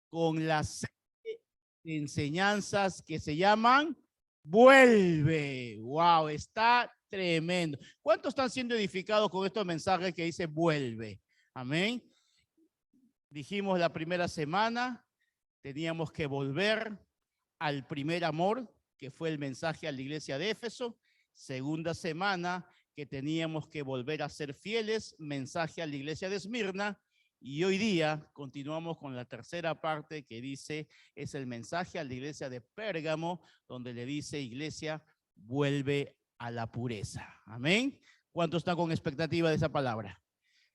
con la serie de enseñanzas que se llaman Vuelve. Wow, está tremendo. ¿Cuántos están siendo edificados con estos mensajes que dice vuelve? Amén. Dijimos la primera semana, teníamos que volver al primer amor, que fue el mensaje a la iglesia de Éfeso. Segunda semana, que teníamos que volver a ser fieles, mensaje a la iglesia de Esmirna. Y hoy día continuamos con la tercera parte que dice, es el mensaje a la iglesia de Pérgamo, donde le dice, iglesia, vuelve a la pureza. Amén. ¿Cuántos están con expectativa de esa palabra?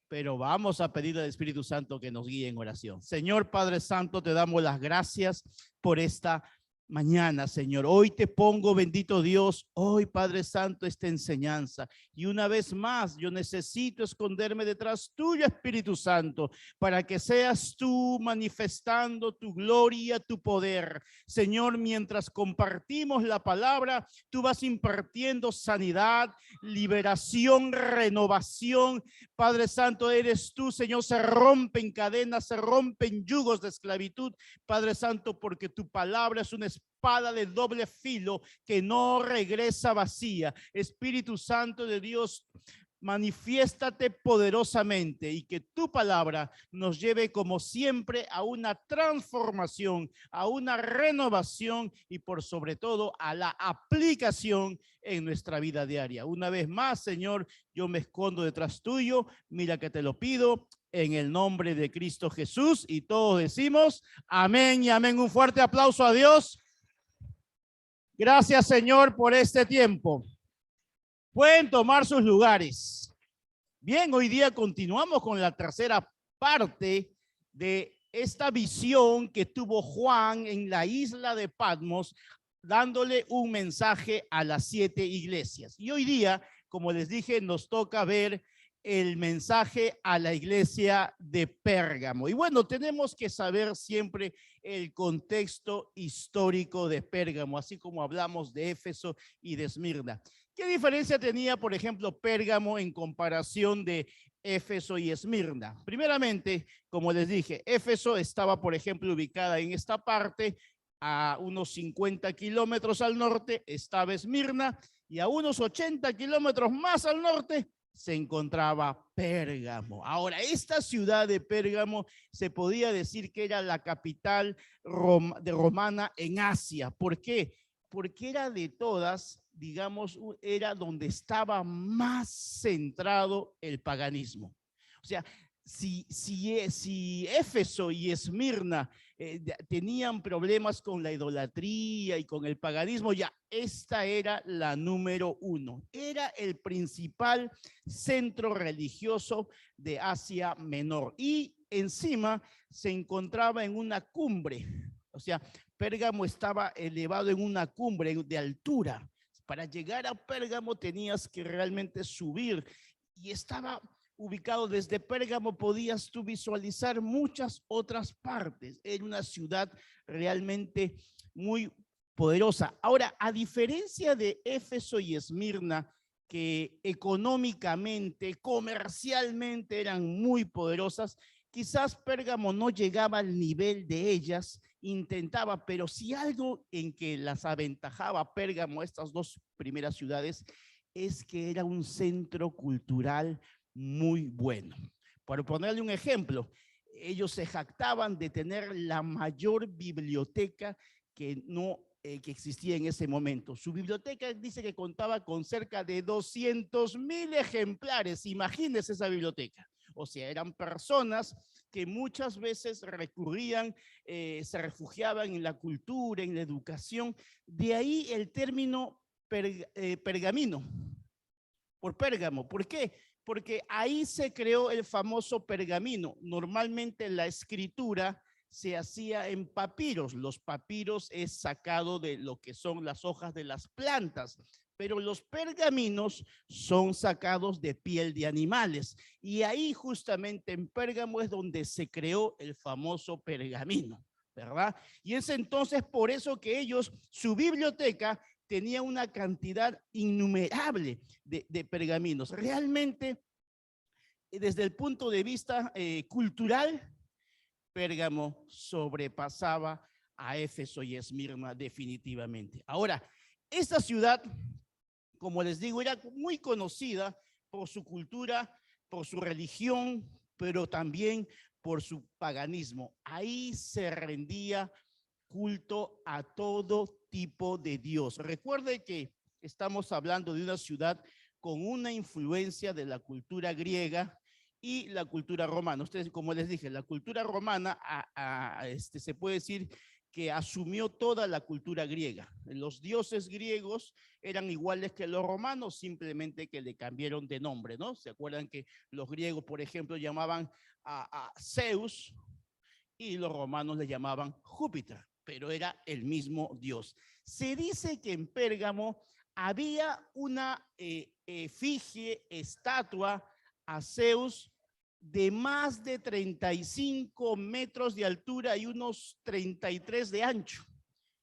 Pero vamos a pedirle al Espíritu Santo que nos guíe en oración. Señor Padre Santo, te damos las gracias por esta mañana, Señor. Hoy te pongo, bendito Dios, hoy, Padre Santo, esta enseñanza. Y una vez más, yo necesito esconderme detrás tuyo, Espíritu Santo, para que seas tú manifestando tu gloria, tu poder. Señor, mientras compartimos la palabra, tú vas impartiendo sanidad, liberación, renovación. Padre Santo, eres tú, Señor. Se rompen cadenas, se rompen yugos de esclavitud, Padre Santo, porque tu palabra es una espada de doble filo que no regresa vacía. Espíritu Santo de Dios, manifiéstate poderosamente y que tu palabra nos lleve como siempre a una transformación, a una renovación y por sobre todo a la aplicación en nuestra vida diaria. Una vez más, Señor, yo me escondo detrás tuyo. Mira que te lo pido en el nombre de Cristo Jesús y todos decimos amén y amén. Un fuerte aplauso a Dios. Gracias, Señor, por este tiempo. Pueden tomar sus lugares. Bien, hoy día continuamos con la tercera parte de esta visión que tuvo Juan en la isla de Patmos, dándole un mensaje a las 7 iglesias. Y hoy día, como les dije, nos toca ver el mensaje a la iglesia de Pérgamo. Y bueno, tenemos que saber siempre el contexto histórico de Pérgamo, así como hablamos de Éfeso y de Esmirna. ¿Qué diferencia tenía, por ejemplo, Pérgamo en comparación de Éfeso y Esmirna? Primeramente, como les dije, Éfeso estaba, por ejemplo, ubicada en esta parte, a unos 50 kilómetros al norte estaba Esmirna y a unos 80 kilómetros más al norte se encontraba Pérgamo. Ahora, esta ciudad de Pérgamo se podía decir que era la capital romana en Asia. ¿Por qué? Porque era de todas, digamos, era donde estaba más centrado el paganismo. O sea, si Éfeso y Esmirna tenían problemas con la idolatría y con el paganismo, ya esta era la número uno. Era el principal centro religioso de Asia Menor y encima se encontraba en una cumbre. O sea, Pérgamo estaba elevado en una cumbre de altura. Para llegar a Pérgamo tenías que realmente subir y estaba ubicado desde Pérgamo, podías tú visualizar muchas otras partes. Era una ciudad realmente muy poderosa. Ahora, a diferencia de Éfeso y Esmirna, que económicamente, comercialmente eran muy poderosas, quizás Pérgamo no llegaba al nivel de ellas, intentaba, pero si algo en que las aventajaba Pérgamo, estas dos primeras ciudades, es que era un centro cultural muy bueno. Por ponerle un ejemplo, ellos se jactaban de tener la mayor biblioteca que existía en ese momento. Su biblioteca dice que contaba con cerca de 200,000 ejemplares. Imagínense esa biblioteca. O sea, eran personas que muchas veces recurrían, se refugiaban en la cultura, en la educación. De ahí el término pergamino, por Pérgamo. ¿Por qué? Porque ahí se creó el famoso pergamino. Normalmente la escritura se hacía en papiros. Los papiros es sacado de lo que son las hojas de las plantas, pero los pergaminos son sacados de piel de animales. Y ahí justamente en Pérgamo es donde se creó el famoso pergamino, ¿verdad? Y es entonces por eso que ellos, su biblioteca tenía una cantidad innumerable de pergaminos. Realmente, desde el punto de vista cultural, Pérgamo sobrepasaba a Éfeso y Esmirna definitivamente. Ahora, esta ciudad, como les digo, era muy conocida por su cultura, por su religión, pero también por su paganismo. Ahí se rendía culto a todo tipo de Dios. Recuerde que estamos hablando de una ciudad con una influencia de la cultura griega y la cultura romana. Ustedes, como les dije, la cultura romana se puede decir que asumió toda la cultura griega. Los dioses griegos eran iguales que los romanos, simplemente que le cambiaron de nombre, ¿no? ¿Se acuerdan que los griegos, por ejemplo, llamaban a Zeus y los romanos le llamaban Júpiter, pero era el mismo dios? Se dice que en Pérgamo había una efigie, estatua a Zeus de más de 35 metros de altura y unos 33 de ancho.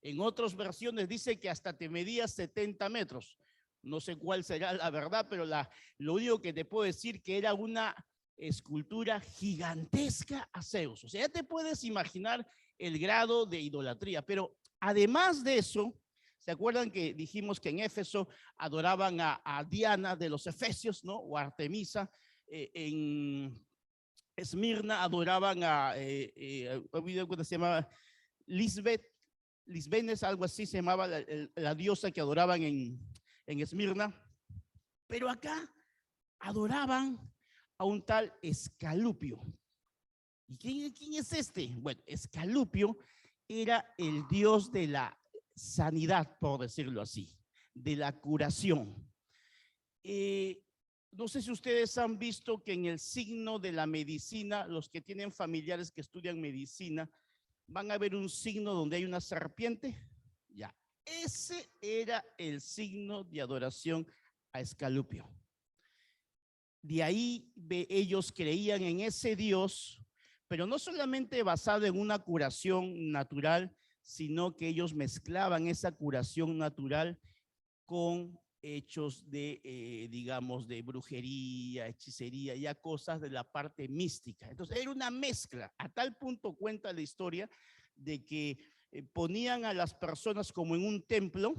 En otras versiones dice que hasta te medía 70 metros. No sé cuál será la verdad, pero lo único que te puedo decir que era una escultura gigantesca a Zeus. O sea, ya te puedes imaginar el grado de idolatría. Pero además de eso, ¿se acuerdan que dijimos que en Éfeso adoraban a Diana de los Efesios, ¿no? O Artemisa. En Esmirna adoraban ¿cómo se llamaba? Lisbenes, algo así se llamaba la diosa que adoraban en Esmirna. Pero acá adoraban a un tal Escalupio. ¿Y quién es este? Bueno, Escalupio era el dios de la sanidad, por decirlo así, de la curación. No sé si ustedes han visto que en el signo de la medicina, los que tienen familiares que estudian medicina, van a ver un signo donde hay una serpiente. Ya, ese era el signo de adoración a Escalupio. De ahí ellos creían en ese Dios, pero no solamente basado en una curación natural, sino que ellos mezclaban esa curación natural con hechos de, digamos, de brujería, hechicería, ya cosas de la parte mística. Entonces era una mezcla. A tal punto cuenta la historia de que ponían a las personas como en un templo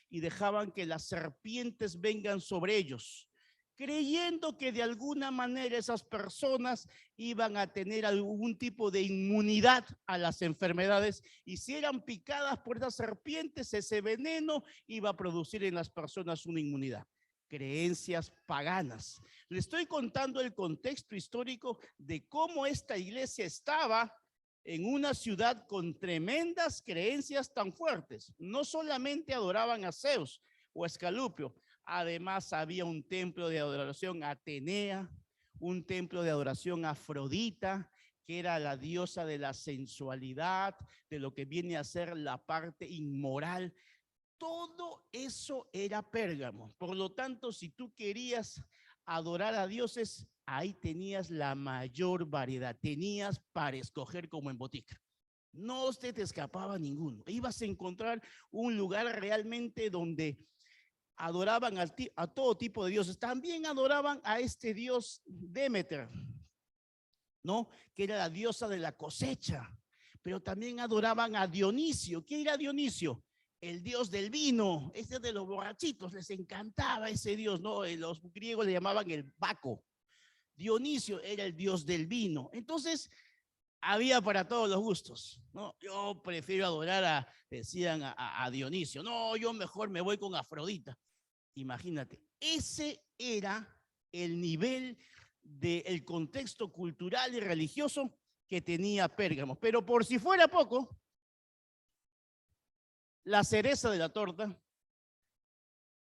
y dejaban que las serpientes vengan sobre ellos, creyendo que de alguna manera esas personas iban a tener algún tipo de inmunidad a las enfermedades, y si eran picadas por esas serpientes, ese veneno iba a producir en las personas una inmunidad. Creencias paganas. Le estoy contando el contexto histórico de cómo esta iglesia estaba en una ciudad con tremendas creencias tan fuertes. No solamente adoraban a Zeus o a Escalupio, además había un templo de adoración a Atenea, un templo de adoración a Afrodita, que era la diosa de la sensualidad, de lo que viene a ser la parte inmoral. Todo eso era Pérgamo. Por lo tanto, si tú querías adorar a dioses, ahí tenías la mayor variedad. Tenías para escoger como en botica. No te escapaba ninguno. Ibas a encontrar un lugar realmente donde adoraban a todo tipo de dioses. También adoraban a este dios Demeter, ¿no? Que era la diosa de la cosecha. Pero también adoraban a Dionisio. ¿Quién era Dionisio? El dios del vino, ese de los borrachitos, les encantaba ese dios, ¿no? Los griegos le llamaban el Baco. Dionisio era el dios del vino. Entonces, había para todos los gustos, ¿no? Yo prefiero adorar decían a Dionisio. No, yo mejor me voy con Afrodita. Imagínate, ese era el nivel del contexto cultural y religioso que tenía Pérgamo. Pero por si fuera poco, la cereza de la torta,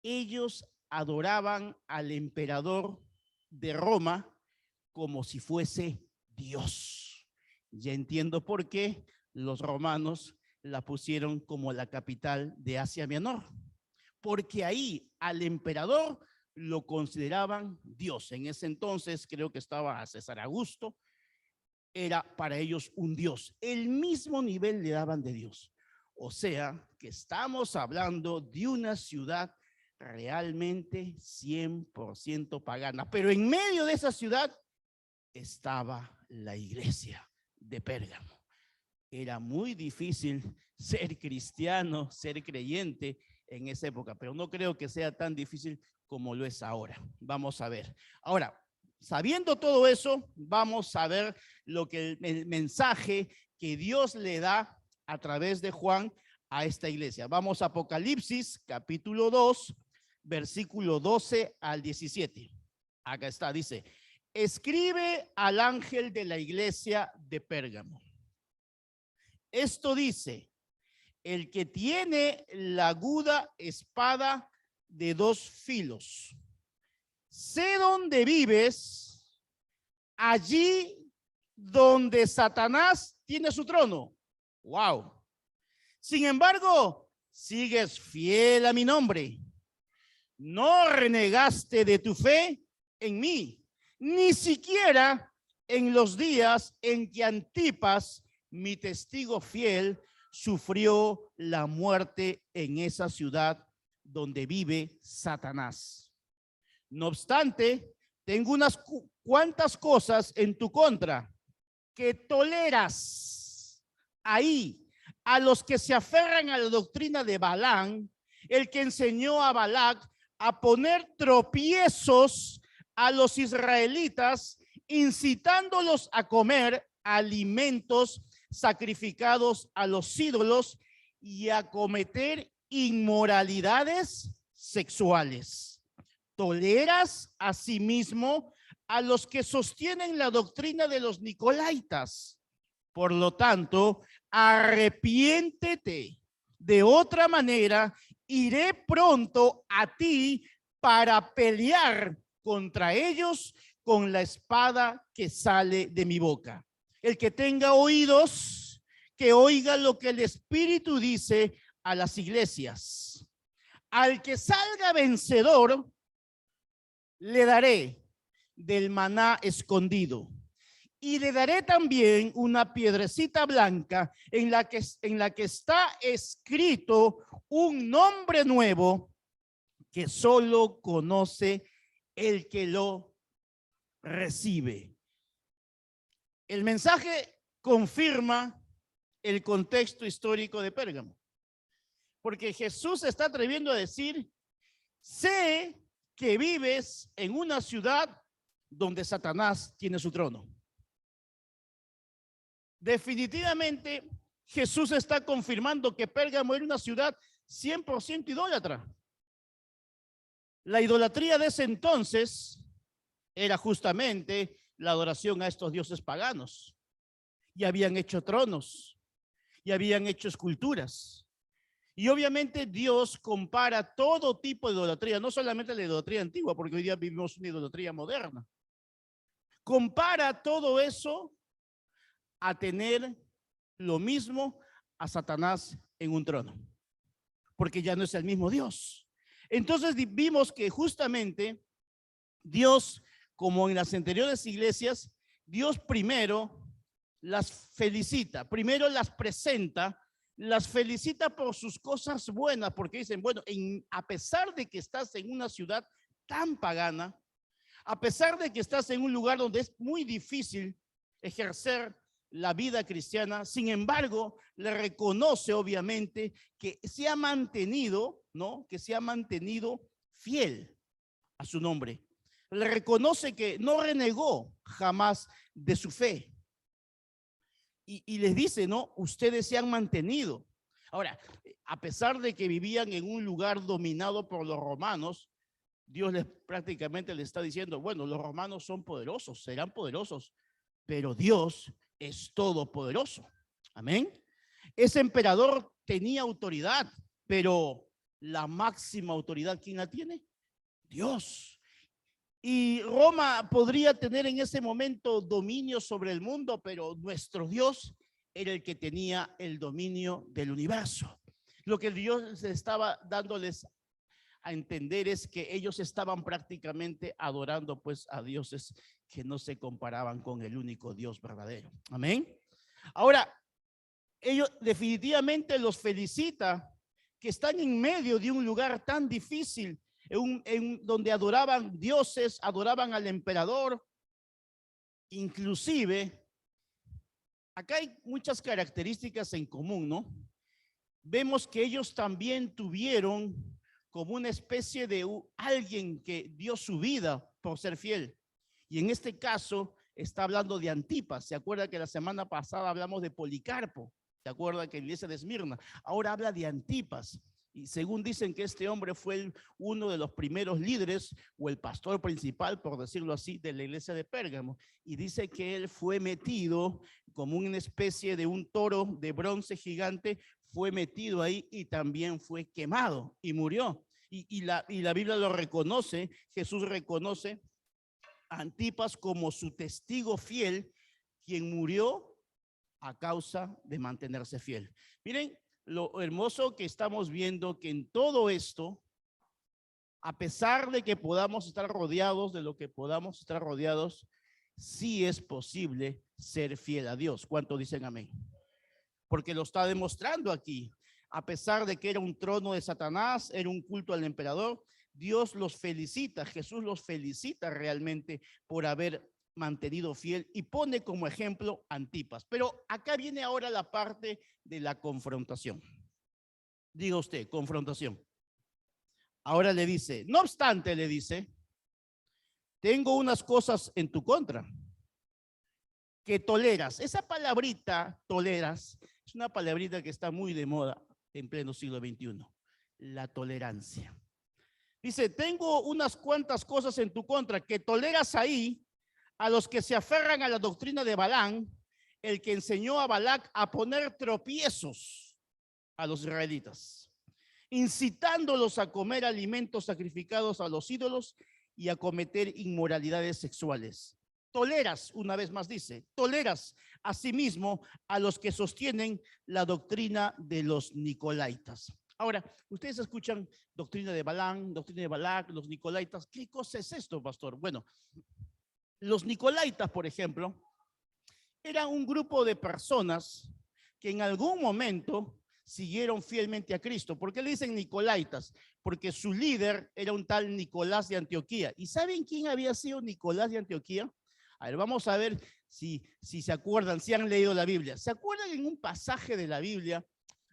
ellos adoraban al emperador de Roma como si fuese Dios. Ya entiendo por qué los romanos la pusieron como la capital de Asia Menor, porque ahí al emperador lo consideraban Dios. En ese entonces creo que estaba César Augusto, era para ellos un Dios. El mismo nivel le daban de Dios. O sea, que estamos hablando de una ciudad realmente 100% pagana. Pero en medio de esa ciudad estaba la iglesia, de Pérgamo. Era muy difícil ser cristiano, ser creyente en esa época, pero no creo que sea tan difícil como lo es ahora. Vamos a ver. Ahora, sabiendo todo eso, vamos a ver lo que el mensaje que Dios le da a través de Juan a esta iglesia. Vamos a Apocalipsis, capítulo 2, versículo 12 al 17. Acá está, dice: escribe al ángel de la iglesia de Pérgamo. Esto dice el que tiene la aguda espada de dos filos. Sé dónde vives, allí donde Satanás tiene su trono. Wow. Sin embargo, sigues fiel a mi nombre. No renegaste de tu fe en mí, ni siquiera en los días en que Antipas, mi testigo fiel, sufrió la muerte en esa ciudad donde vive Satanás. No obstante, tengo unas cuantas cosas en tu contra, que toleras ahí a los que se aferran a la doctrina de Balaam, el que enseñó a Balac a poner tropiezos a los israelitas, incitándolos a comer alimentos sacrificados a los ídolos y a cometer inmoralidades sexuales. Toleras asimismo a los que sostienen la doctrina de los nicolaitas. Por lo tanto, arrepiéntete. De otra manera, iré pronto a ti para pelear contra ellos con la espada que sale de mi boca. El que tenga oídos, que oiga lo que el Espíritu dice a las iglesias. Al que salga vencedor, le daré del maná escondido. Y le daré también una piedrecita blanca en la que está escrito un nombre nuevo que solo conoce el que lo recibe. El mensaje confirma el contexto histórico de Pérgamo, porque Jesús está atreviendo a decir: sé que vives en una ciudad donde Satanás tiene su trono. Definitivamente, Jesús está confirmando que Pérgamo era una ciudad 100% idólatra. La idolatría de ese entonces era justamente la adoración a estos dioses paganos. Y habían hecho tronos, y habían hecho esculturas. Y obviamente Dios compara todo tipo de idolatría, no solamente la idolatría antigua, porque hoy día vivimos una idolatría moderna. Compara todo eso a tener lo mismo a Satanás en un trono, porque ya no es el mismo Dios. Entonces vimos que justamente Dios, como en las anteriores iglesias, Dios primero las felicita, primero las presenta, las felicita por sus cosas buenas, porque dicen, bueno, a pesar de que estás en una ciudad tan pagana, a pesar de que estás en un lugar donde es muy difícil ejercer la vida cristiana, sin embargo, le reconoce obviamente que se ha mantenido, ¿no? Que se ha mantenido fiel a su nombre. Le reconoce que no renegó jamás de su fe. Y les dice, ¿no? Ustedes se han mantenido. Ahora, a pesar de que vivían en un lugar dominado por los romanos, Dios prácticamente le está diciendo, bueno, los romanos son poderosos, serán poderosos, pero Dios es todopoderoso. Amén. Ese emperador tenía autoridad, pero la máxima autoridad, ¿quién la tiene? Dios. Y Roma podría tener en ese momento dominio sobre el mundo, pero nuestro Dios era el que tenía el dominio del universo. Lo que Dios estaba dándoles a entender es que ellos estaban prácticamente adorando pues a dioses que no se comparaban con el único Dios verdadero. Amén. Ahora, ellos definitivamente los felicita que están en medio de un lugar tan difícil, donde adoraban dioses, adoraban al emperador. Inclusive acá hay muchas características en común, ¿no? Vemos que ellos también tuvieron como una especie de alguien que dio su vida por ser fiel. Y en este caso está hablando de Antipas. ¿Se acuerda que la semana pasada hablamos de Policarpo? ¿Se acuerda que en la iglesia de Esmirna? Ahora habla de Antipas. Y según dicen que este hombre fue uno de los primeros líderes o el pastor principal, por decirlo así, de la iglesia de Pérgamo. Y dice que él fue metido como una especie de un toro de bronce gigante, fue metido ahí y también fue quemado y murió. Y la Biblia lo reconoce, Jesús reconoce a Antipas como su testigo fiel, quien murió a causa de mantenerse fiel. Miren lo hermoso que estamos viendo, que en todo esto, a pesar de que podamos estar rodeados de lo que podamos estar rodeados, sí es posible ser fiel a Dios. ¿Cuántos dicen amén? Porque lo está demostrando aquí. A pesar de que era un trono de Satanás, era un culto al emperador, Dios los felicita, Jesús los felicita realmente por haber mantenido fiel y pone como ejemplo Antipas. Pero acá viene ahora la parte de la confrontación. Diga usted, confrontación. Ahora le dice, no obstante, le dice, tengo unas cosas en tu contra que toleras. Esa palabrita, toleras, es una palabrita que está muy de moda en pleno siglo XXI, la tolerancia. Dice, tengo unas cuantas cosas en tu contra que toleras ahí a los que se aferran a la doctrina de Balaam, el que enseñó a Balac a poner tropiezos a los israelitas, incitándolos a comer alimentos sacrificados a los ídolos y a cometer inmoralidades sexuales. Toleras, una vez más dice, toleras asimismo a los que sostienen la doctrina de los nicolaitas. Ahora, ustedes escuchan doctrina de Balaam, doctrina de Balac, los nicolaitas. ¿Qué cosa es esto, pastor? Bueno, los nicolaitas, por ejemplo, eran un grupo de personas que en algún momento siguieron fielmente a Cristo. ¿Por qué le dicen nicolaitas? Porque su líder era un tal Nicolás de Antioquía. ¿Y saben quién había sido Nicolás de Antioquía? A ver, vamos a ver si se acuerdan, si han leído la Biblia. ¿Se acuerdan en un pasaje de la Biblia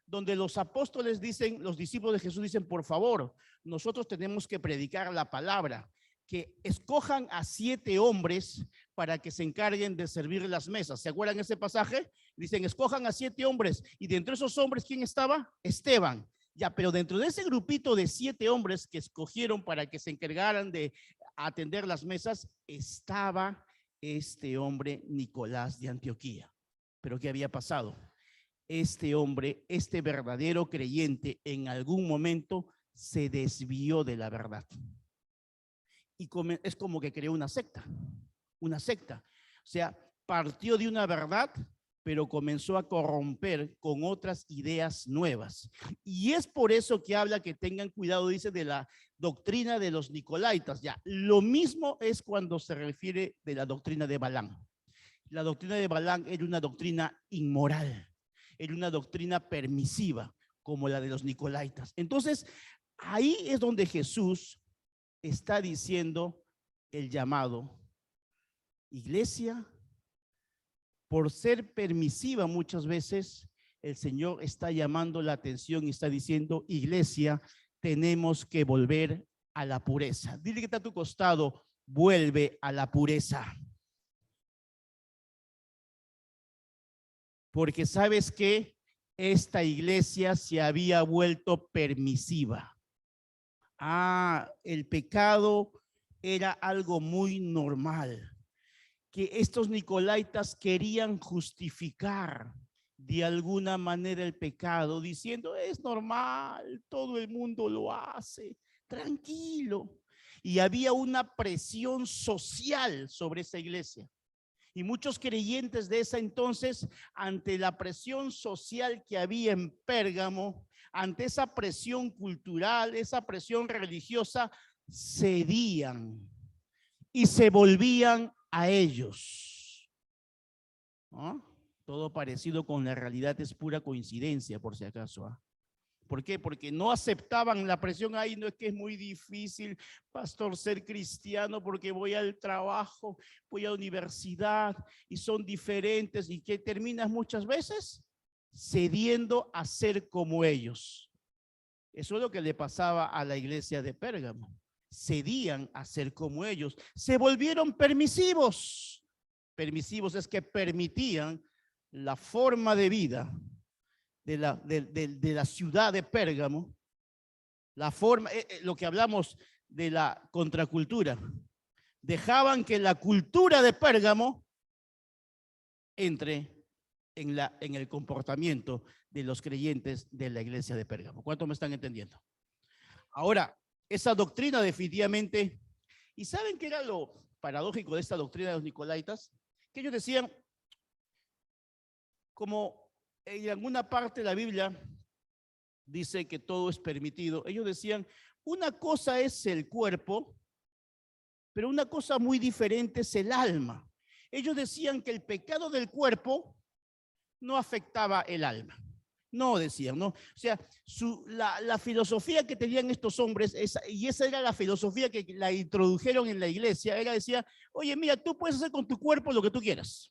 donde los apóstoles dicen, los discípulos de Jesús dicen, por favor, nosotros tenemos que predicar la palabra, que escojan a 7 hombres para que se encarguen de servir las mesas? ¿Se acuerdan ese pasaje? Dicen, escojan a 7 hombres, y dentro de esos hombres, ¿quién estaba? Esteban. Ya, pero dentro de ese grupito de 7 hombres que escogieron para que se encargaran de atender las mesas, estaba este hombre Nicolás de Antioquía. ¿Pero qué había pasado? Este hombre, este verdadero creyente, en algún momento se desvió de la verdad. Y es como que creó una secta. Una secta. O sea, partió de una verdad, pero comenzó a corromper con otras ideas nuevas. Y es por eso que habla que tengan cuidado, dice, de la doctrina de los nicolaitas. Ya, lo mismo es cuando se refiere de la doctrina de Balaam. La doctrina de Balaam era una doctrina inmoral, era una doctrina permisiva, como la de los nicolaitas. Entonces, ahí es donde Jesús está diciendo el llamado. Iglesia, por ser permisiva muchas veces, el Señor está llamando la atención y está diciendo, iglesia, tenemos que volver a la pureza. Dile que está a tu costado, vuelve a la pureza. Porque sabes que esta iglesia se había vuelto permisiva. El pecado era algo muy normal, que estos nicolaitas querían justificar de alguna manera el pecado, diciendo, es normal, todo el mundo lo hace, tranquilo. Y había una presión social sobre esa iglesia. Y muchos creyentes de ese entonces, ante la presión social que había en Pérgamo, ante esa presión cultural, esa presión religiosa, cedían y se volvían a ellos. ¿No? Todo parecido con la realidad es pura coincidencia, por si acaso. ¿Por qué? Porque no aceptaban la presión. Ay, no, es que es muy difícil, pastor, ser cristiano porque voy al trabajo, voy a la universidad y son diferentes. ¿Y que terminas muchas veces? Cediendo a ser como ellos. Eso es lo que le pasaba a la iglesia de Pérgamo. Cedían a ser como ellos. Se volvieron permisivos. Permisivos es que permitían la forma de vida de la ciudad de Pérgamo, la forma, lo que hablamos de la contracultura. Dejaban que la cultura de Pérgamo entre en el comportamiento de los creyentes de la iglesia de Pérgamo. ¿Cuántos me están entendiendo? Ahora, esa doctrina definitivamente, ¿y saben qué era lo paradójico de esta doctrina de los nicolaitas? Que ellos decían, como en alguna parte de la Biblia dice que todo es permitido, ellos decían, una cosa es el cuerpo, pero una cosa muy diferente es el alma. Ellos decían que el pecado del cuerpo no afectaba el alma. No, decían, ¿no? O sea, la filosofía que tenían estos hombres, y esa era la filosofía que la introdujeron en la iglesia, era, decía, oye, mira, tú puedes hacer con tu cuerpo lo que tú quieras,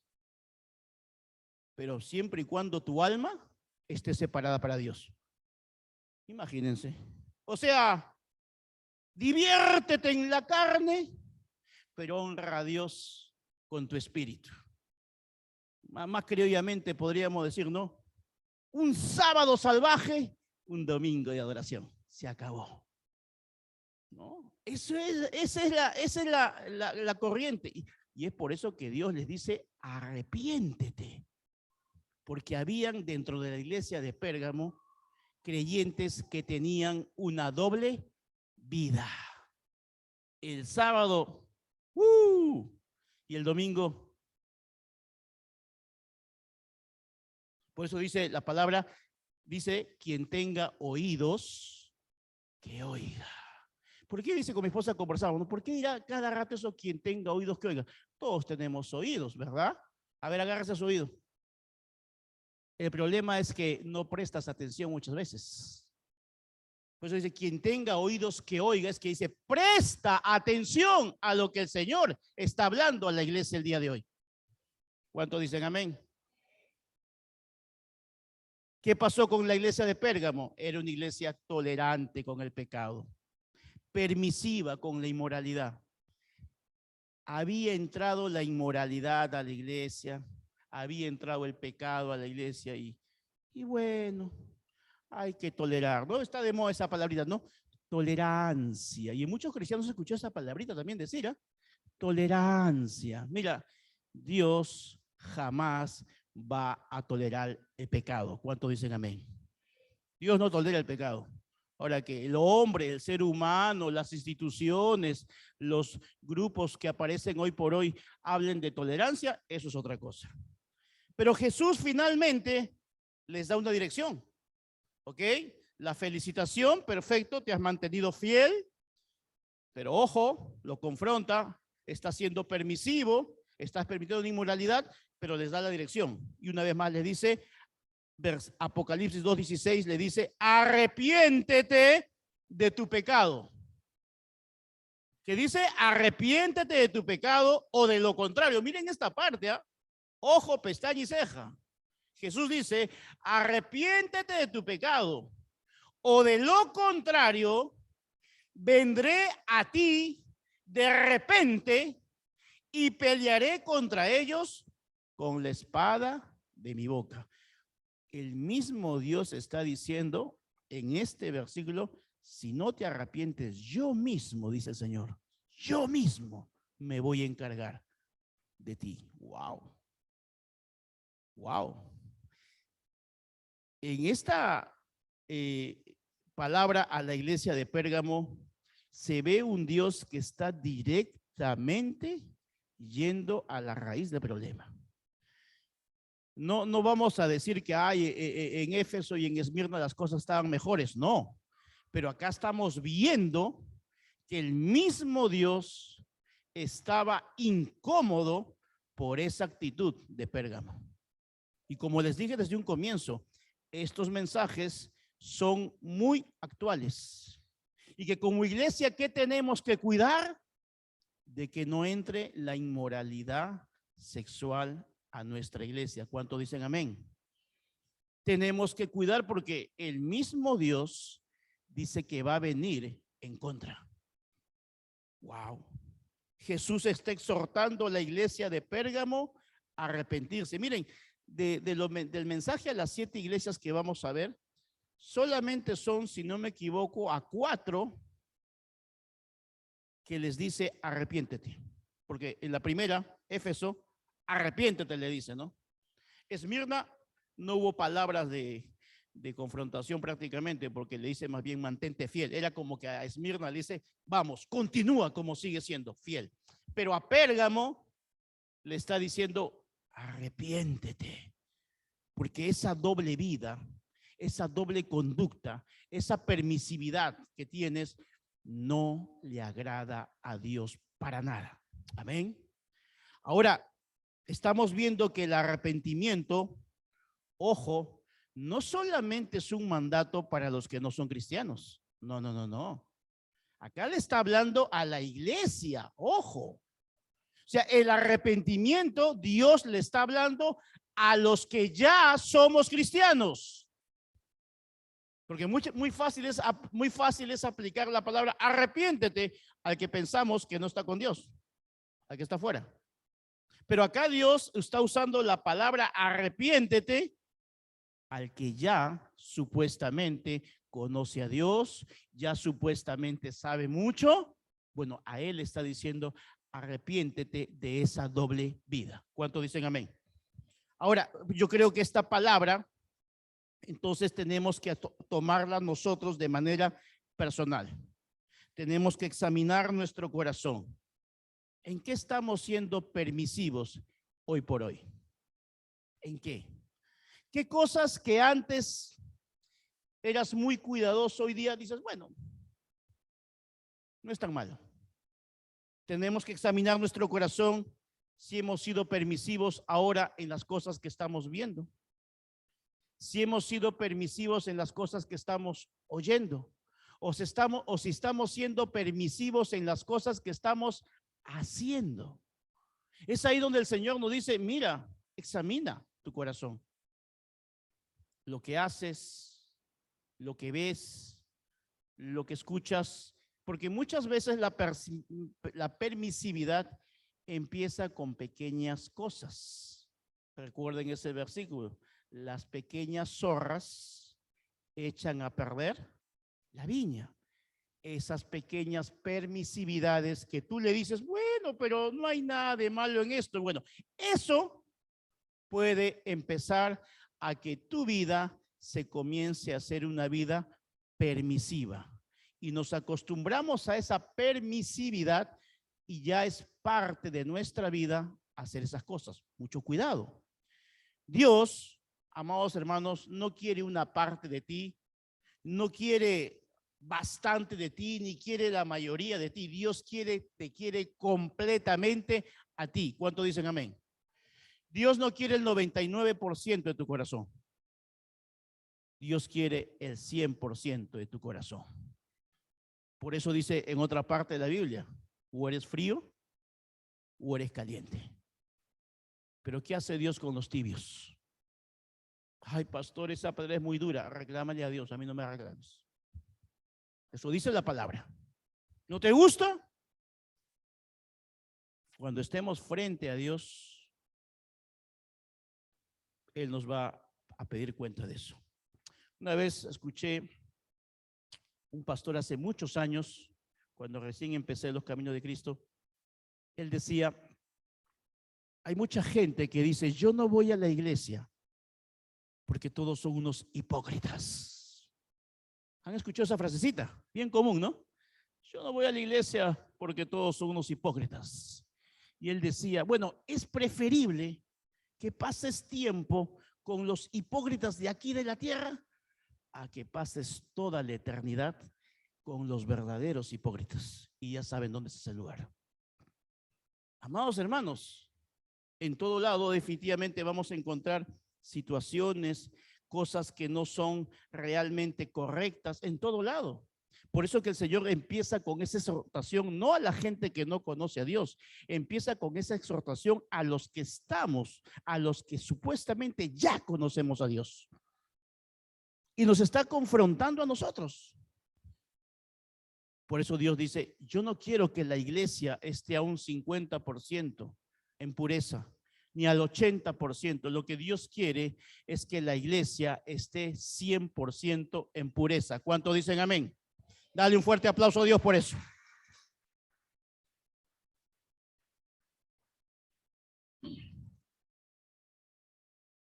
pero siempre y cuando tu alma esté separada para Dios. Imagínense. O sea, diviértete en la carne, pero honra a Dios con tu espíritu. Más criollamente podríamos decir, ¿no? Un sábado salvaje, un domingo de adoración. Se acabó. ¿No? Esa es la corriente. Y es por eso que Dios les dice, arrepiéntete. Porque habían dentro de la iglesia de Pérgamo creyentes que tenían una doble vida. El sábado, y el domingo. Por eso dice la palabra, dice, quien tenga oídos, que oiga. ¿Por qué dice con mi esposa conversamos? ¿Por qué dirá cada rato eso, quien tenga oídos, que oiga? Todos tenemos oídos, ¿verdad? A ver, agárrese a su oído. El problema es que no prestas atención muchas veces. Por eso dice, quien tenga oídos que oiga, es que dice, presta atención a lo que el Señor está hablando a la iglesia el día de hoy. ¿Cuántos dicen amén? ¿Qué pasó con la iglesia de Pérgamo? Era una iglesia tolerante con el pecado, permisiva con la inmoralidad. Había entrado la inmoralidad a la iglesia, había entrado el pecado a la iglesia y bueno, hay que tolerar, ¿no? Está de moda esa palabrita, ¿no? Tolerancia. Y en muchos cristianos escuchó esa palabrita también decir, ¿eh? Tolerancia. Mira, Dios jamás va a tolerar el pecado. ¿Cuántos dicen amén? Dios no tolera el pecado. Ahora que el hombre, el ser humano, las instituciones, los grupos que aparecen hoy por hoy hablen de tolerancia, eso es otra cosa. Pero Jesús finalmente les da una dirección. ¿Ok? La felicitación, perfecto, te has mantenido fiel, pero ojo, lo confronta, está siendo permisivo, estás permitiendo una inmoralidad, pero les da la dirección. Y una vez más les dice, Apocalipsis 2:16 le dice, arrepiéntete de tu pecado. Que dice, arrepiéntete de tu pecado o de lo contrario. Miren esta parte, ¿eh? Ojo, pestaña y ceja. Jesús dice, arrepiéntete de tu pecado o de lo contrario, vendré a ti de repente y pelearé contra ellos con la espada de mi boca. El mismo Dios está diciendo en este versículo, si no te arrepientes, yo mismo, dice el Señor, yo mismo me voy a encargar de ti. Wow. Wow. En esta palabra a la iglesia de Pérgamo se ve un Dios que está directamente yendo a la raíz del problema. No vamos a decir que en Éfeso y en Esmirna las cosas estaban mejores, no. Pero acá estamos viendo que el mismo Dios estaba incómodo por esa actitud de Pérgamo. Y como les dije desde un comienzo, estos mensajes son muy actuales. Y que como iglesia, ¿qué tenemos que cuidar? De que no entre la inmoralidad sexual a nuestra iglesia. ¿Cuánto dicen amén? Tenemos que cuidar porque el mismo Dios dice que va a venir en contra. Wow. Jesús está exhortando a la iglesia de Pérgamo a arrepentirse. Miren, del mensaje a las 7 iglesias que vamos a ver, solamente son, si no me equivoco, a 4 que les dice arrepiéntete. Porque en la primera, Éfeso, arrepiéntete, le dice, ¿no? Esmirna, no hubo palabras de confrontación prácticamente, porque le dice más bien mantente fiel. Era como que a Esmirna le dice, vamos, continúa como sigue siendo fiel. Pero a Pérgamo le está diciendo, arrepiéntete, porque esa doble vida, esa doble conducta, esa permisividad que tienes, no le agrada a Dios para nada. Amén. Ahora, estamos viendo que el arrepentimiento, ojo, no solamente es un mandato para los que no son cristianos. No, no, no, no. Acá le está hablando a la iglesia, ojo. O sea, el arrepentimiento, Dios le está hablando a los que ya somos cristianos. Porque muy fácil es aplicar la palabra arrepiéntete al que pensamos que no está con Dios, al que está fuera. Pero acá Dios está usando la palabra arrepiéntete al que ya supuestamente conoce a Dios, ya supuestamente sabe mucho. Bueno, a él está diciendo arrepiéntete de esa doble vida. ¿Cuántos dicen amén? Ahora, yo creo que esta palabra, entonces tenemos que tomarla nosotros de manera personal. Tenemos que examinar nuestro corazón. ¿En qué estamos siendo permisivos hoy por hoy? ¿En qué? ¿Qué cosas que antes eras muy cuidadoso hoy día dices, bueno, no es tan malo? Tenemos que examinar nuestro corazón si hemos sido permisivos ahora en las cosas que estamos viendo. Si hemos sido permisivos en las cosas que estamos oyendo. O si estamos siendo permisivos en las cosas que estamos haciendo. Es ahí donde el Señor nos dice, mira, examina tu corazón. Lo que haces, lo que ves, lo que escuchas, porque muchas veces la permisividad empieza con pequeñas cosas. Recuerden ese versículo, las pequeñas zorras echan a perder la viña. Esas pequeñas permisividades que tú le dices, bueno, pero no hay nada de malo en esto. Bueno, eso puede empezar a que tu vida se comience a ser una vida permisiva. Y nos acostumbramos a esa permisividad y ya es parte de nuestra vida hacer esas cosas. Mucho cuidado. Dios, amados hermanos, no quiere una parte de ti, no quiere bastante de ti, ni quiere la mayoría de ti. Dios te quiere completamente a ti. ¿Cuánto dicen amén? Dios no quiere el 99% de tu corazón. Dios quiere el 100% de tu corazón. Por eso dice en otra parte de la Biblia, o eres frío o eres caliente. Pero ¿qué hace Dios con los tibios? Ay, pastor, esa palabra es muy dura. Reclámale a Dios, a mí no me reclames. Eso dice la palabra. ¿No te gusta? Cuando estemos frente a Dios, Él nos va a pedir cuenta de eso. Una vez escuché un pastor hace muchos años, cuando recién empecé los caminos de Cristo, él decía, hay mucha gente que dice, yo no voy a la iglesia porque todos son unos hipócritas. ¿Han escuchado esa frasecita? Bien común, ¿no? Yo no voy a la iglesia porque todos son unos hipócritas. Y él decía, bueno, es preferible que pases tiempo con los hipócritas de aquí de la tierra a que pases toda la eternidad con los verdaderos hipócritas. Y ya saben dónde es ese lugar. Amados hermanos, en todo lado definitivamente vamos a encontrar situaciones, cosas que no son realmente correctas en todo lado. Por eso que el Señor empieza con esa exhortación, no a la gente que no conoce a Dios, empieza con esa exhortación a los que estamos, a los que supuestamente ya conocemos a Dios. Y nos está confrontando a nosotros. Por eso Dios dice, yo no quiero que la iglesia esté a un 50% en pureza, ni al 80%. Lo que Dios quiere es que la iglesia esté 100% en pureza. ¿Cuántos dicen amén? Dale un fuerte aplauso a Dios por eso.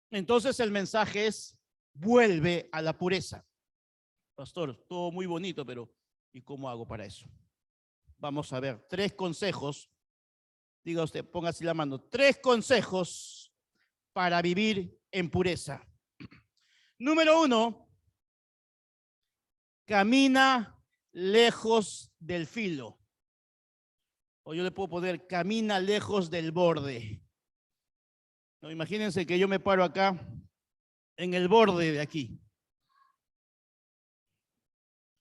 Entonces el mensaje es, vuelve a la pureza. Pastor, todo muy bonito, pero ¿y cómo hago para eso? Vamos a ver 3 consejos. Diga usted, póngase la mano. 3 consejos para vivir en pureza. Número 1, camina lejos del filo. O yo le puedo poner, camina lejos del borde. No, imagínense que yo me paro acá, en el borde de aquí.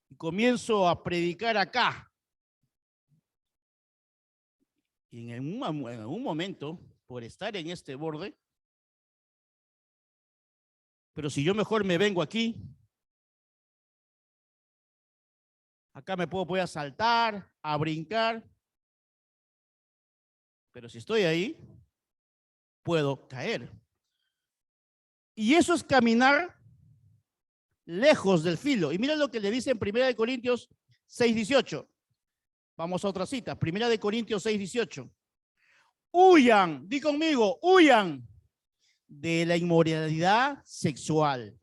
Y comienzo a predicar acá. Y en un momento, por estar en este borde, pero si yo mejor me vengo aquí, acá me voy a saltar, a brincar, pero si estoy ahí, puedo caer. Y eso es caminar lejos del filo. Y mira lo que le dice en 1 Corintios 6:18. Vamos a otra cita, 1 Corintios 6:18. Huyan, di conmigo, huyan de la inmoralidad sexual.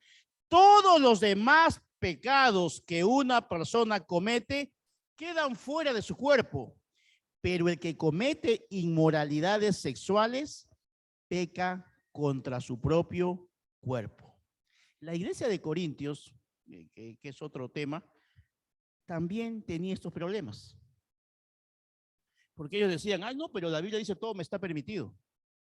Todos los demás pecados que una persona comete quedan fuera de su cuerpo, pero el que comete inmoralidades sexuales peca contra su propio cuerpo. La iglesia de Corintios, que es otro tema, también tenía estos problemas. Porque ellos decían, ay no, pero la Biblia dice todo me está permitido.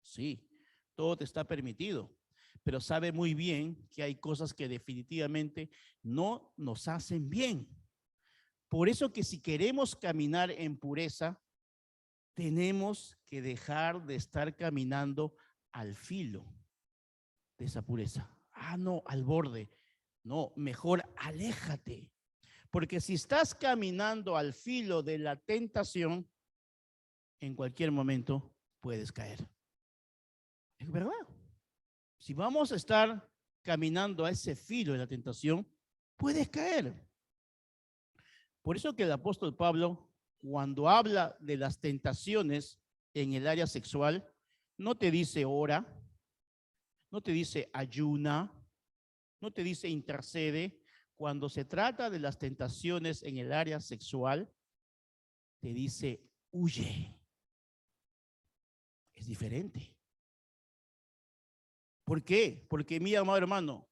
Sí, todo te está permitido, pero sabe muy bien que hay cosas que definitivamente no nos hacen bien. Por eso que si queremos caminar en pureza, tenemos que dejar de estar caminando al filo de esa pureza. Ah, no, al borde. No, mejor aléjate. Porque si estás caminando al filo de la tentación, en cualquier momento puedes caer. Es verdad. Si vamos a estar caminando a ese filo de la tentación, puedes caer. Por eso que el apóstol Pablo, cuando habla de las tentaciones en el área sexual, no te dice ora, no te dice ayuna, no te dice intercede. Cuando se trata de las tentaciones en el área sexual, te dice huye. Es diferente. ¿Por qué? Porque mi amado hermano,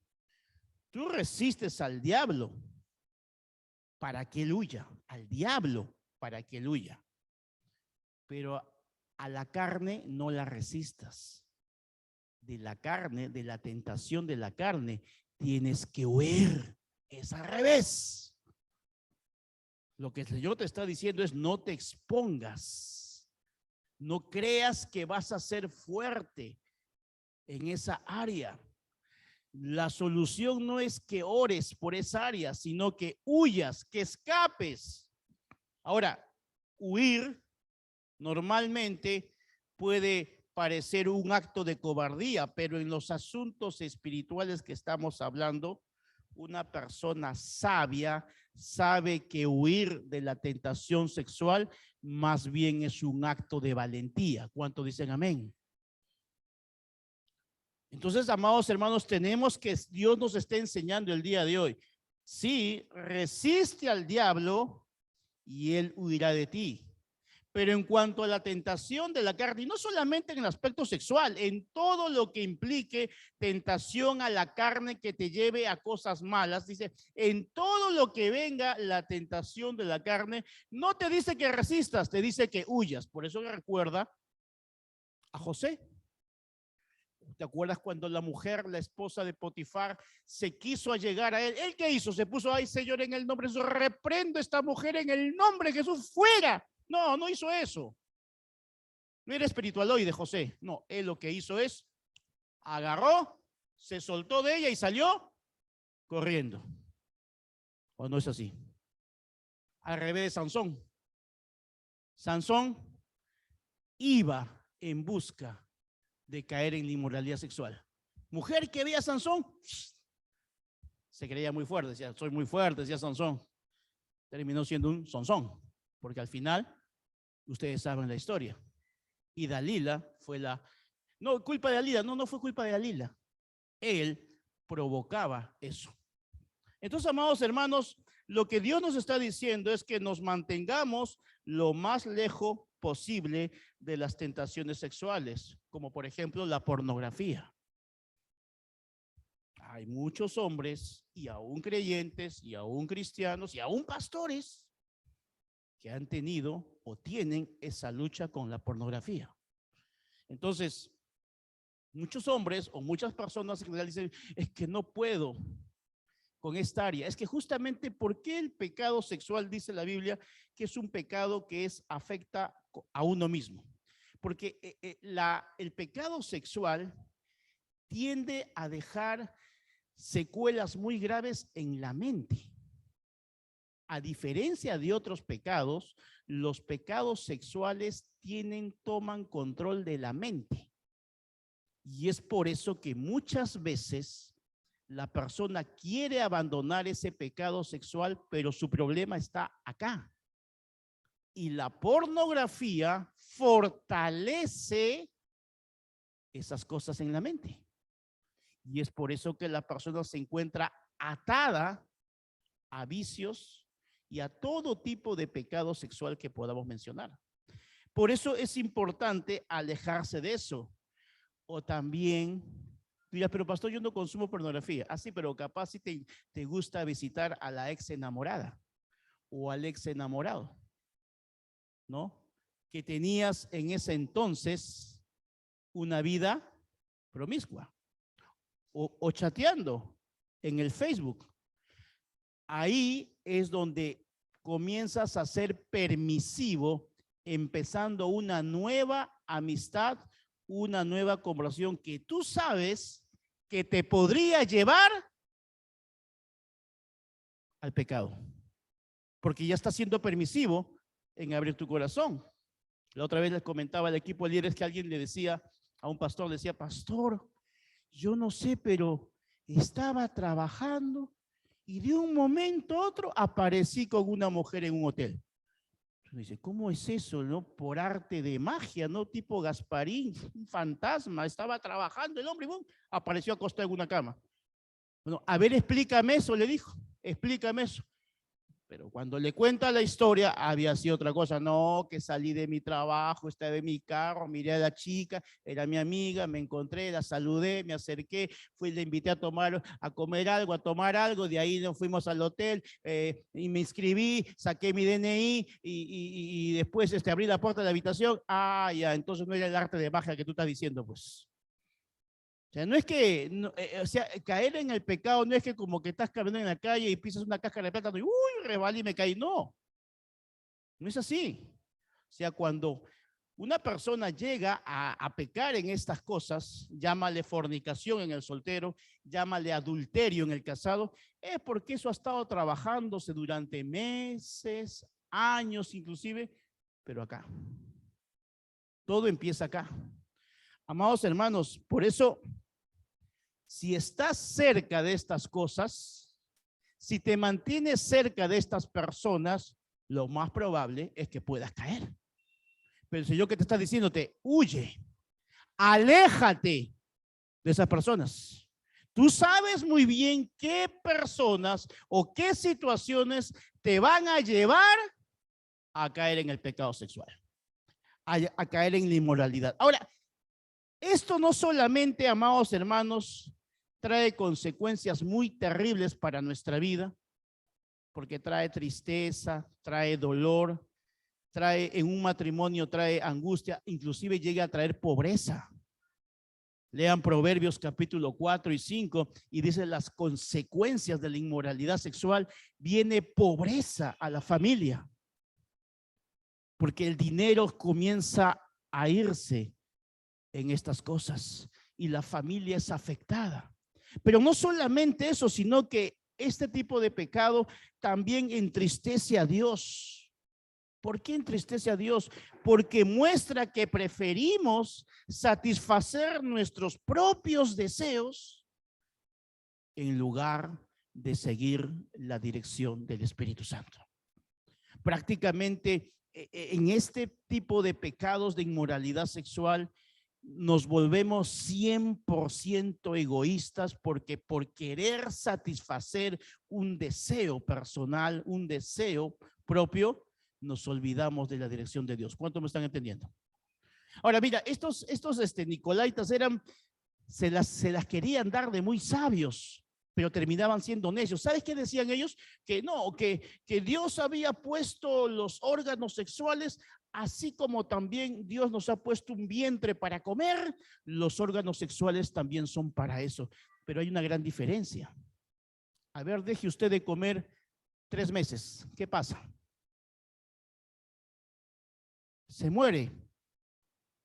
tú resistes al diablo para que él huya, al diablo para que él huya. Pero a la carne no la resistas. De la carne, de la tentación de la carne, tienes que huir. Es al revés. Lo que el Señor te está diciendo es no te expongas. No creas que vas a ser fuerte en esa área. La solución no es que ores por esa área, sino que huyas, que escapes. Ahora, huir normalmente puede parecer un acto de cobardía, pero en los asuntos espirituales que estamos hablando, una persona sabia sabe que huir de la tentación sexual más bien es un acto de valentía. ¿Cuántos dicen amén? Entonces, amados hermanos, tenemos que Dios nos está enseñando el día de hoy. Sí, resiste al diablo y él huirá de ti. Pero en cuanto a la tentación de la carne, y no solamente en el aspecto sexual, en todo lo que implique tentación a la carne que te lleve a cosas malas, dice, en todo lo que venga la tentación de la carne, no te dice que resistas, te dice que huyas. Por eso recuerda a José. ¿Te acuerdas cuando la mujer, la esposa de Potifar, se quiso allegar a él? ¿Él qué hizo? Se puso, ay Señor, en el nombre de Jesús, reprendo a esta mujer en el nombre de Jesús, fuera. No, no hizo eso. No era espiritualoide José. No, él lo que hizo es, agarró, se soltó de ella y salió corriendo. ¿O no es así? Al revés de Sansón. Sansón iba en busca de caer en la inmoralidad sexual. Mujer que veía a Sansón, se creía muy fuerte, decía, soy muy fuerte, decía Sansón. Terminó siendo un Sansón, porque al final, ustedes saben la historia. Y Dalila fue no, culpa de Dalila, no fue culpa de Dalila. Él provocaba eso. Entonces, amados hermanos, lo que Dios nos está diciendo es que nos mantengamos lo más lejos posible de las tentaciones sexuales, como por ejemplo la pornografía. Hay muchos hombres, y aún creyentes, y aún cristianos, y aún pastores, que han tenido o tienen esa lucha con la pornografía. Entonces, muchos hombres o muchas personas en realidad dicen, es que no puedo con esta área. Es que justamente, ¿por qué el pecado sexual dice la Biblia que es un pecado que afecta a uno mismo? Porque el pecado sexual tiende a dejar secuelas muy graves en la mente. A diferencia de otros pecados, los pecados sexuales toman control de la mente. Y es por eso que muchas veces la persona quiere abandonar ese pecado sexual, pero su problema está acá. Y la pornografía fortalece esas cosas en la mente. Y es por eso que la persona se encuentra atada a vicios y a todo tipo de pecado sexual que podamos mencionar. Por eso es importante alejarse de eso. O también, dirás, pero pastor, yo no consumo pornografía. Ah, sí, pero capaz si te gusta visitar a la ex enamorada o al ex enamorado, ¿no? Que tenías en ese entonces una vida promiscua o chateando en el Facebook. Ahí es donde comienzas a ser permisivo, empezando una nueva amistad, una nueva conversación que tú sabes que te podría llevar al pecado, porque ya estás siendo permisivo en abrir tu corazón. La otra vez les comentaba al equipo de líderes que alguien le decía a un pastor, le decía, pastor, yo no sé, pero estaba trabajando y de un momento a otro aparecí con una mujer en un hotel. Dice, ¿cómo es eso, no? Por arte de magia, ¿no? Tipo Gasparín, un fantasma, estaba trabajando el hombre y ¡bum! Apareció acostado en una cama. Bueno, a ver, explícame eso, le dijo, explícame eso. Pero cuando le cuenta la historia, había sido otra cosa. No, que salí de mi trabajo, estaba en mi carro, miré a la chica, era mi amiga, me encontré, la saludé, me acerqué, le invité a comer algo, a tomar algo, de ahí nos fuimos al hotel y me inscribí, saqué mi DNI y después abrí la puerta de la habitación. Ah, ya, entonces no era el arte de magia que tú estás diciendo, pues. O sea, no es que, o sea, caer en el pecado no es que como que estás caminando en la calle y pisas una cáscara de plátano y uy, rebalé y me caí. No, no es así. O sea, cuando una persona llega a pecar en estas cosas, llámale fornicación en el soltero, llámale adulterio en el casado, es porque eso ha estado trabajándose durante meses, años inclusive, pero acá. Todo empieza acá. Amados hermanos, por eso, si estás cerca de estas cosas, si te mantienes cerca de estas personas, lo más probable es que puedas caer. Pero el Señor que te está diciéndote, huye, aléjate de esas personas. Tú sabes muy bien qué personas o qué situaciones te van a llevar a caer en el pecado sexual, a caer en la inmoralidad. Ahora, esto no solamente, amados hermanos, trae consecuencias muy terribles para nuestra vida, porque trae tristeza, trae dolor, trae en un matrimonio, trae angustia, inclusive llega a traer pobreza. Lean Proverbios capítulo 4 y 5 y dice las consecuencias de la inmoralidad sexual. Viene pobreza a la familia, porque el dinero comienza a irse en estas cosas y la familia es afectada. Pero no solamente eso, sino que este tipo de pecado también entristece a Dios. ¿Por qué entristece a Dios? Porque muestra que preferimos satisfacer nuestros propios deseos en lugar de seguir la dirección del Espíritu Santo. Prácticamente en este tipo de pecados de inmoralidad sexual nos volvemos 100% egoístas, porque por querer satisfacer un deseo personal, un deseo propio, nos olvidamos de la dirección de Dios. ¿Cuánto me están entendiendo? Ahora, mira, estos nicolaitas se las querían dar de muy sabios, pero terminaban siendo necios. ¿Sabes qué decían ellos? Que no, que Dios había puesto los órganos sexuales, así como también Dios nos ha puesto un vientre para comer, los órganos sexuales también son para eso. Pero hay una gran diferencia. A ver, deje usted de comer 3 meses. ¿Qué pasa? Se muere.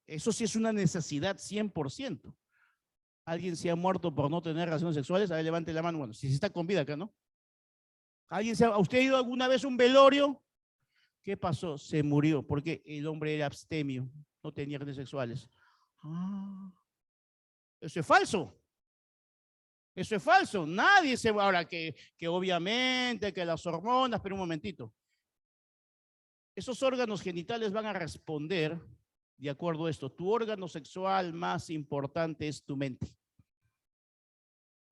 Eso sí es una necesidad 100%. ¿Alguien se ha muerto por no tener relaciones sexuales? A ver, levante la mano. Bueno, si está con vida acá, ¿no? ¿Usted ha ido alguna vez a un velorio? ¿Qué pasó? Se murió porque el hombre era abstemio, no tenía relaciones sexuales. Eso es falso. Eso es falso. Nadie se... Ahora que obviamente que las hormonas, pero un momentito. Esos órganos genitales van a responder de acuerdo a esto. Tu órgano sexual más importante es tu mente.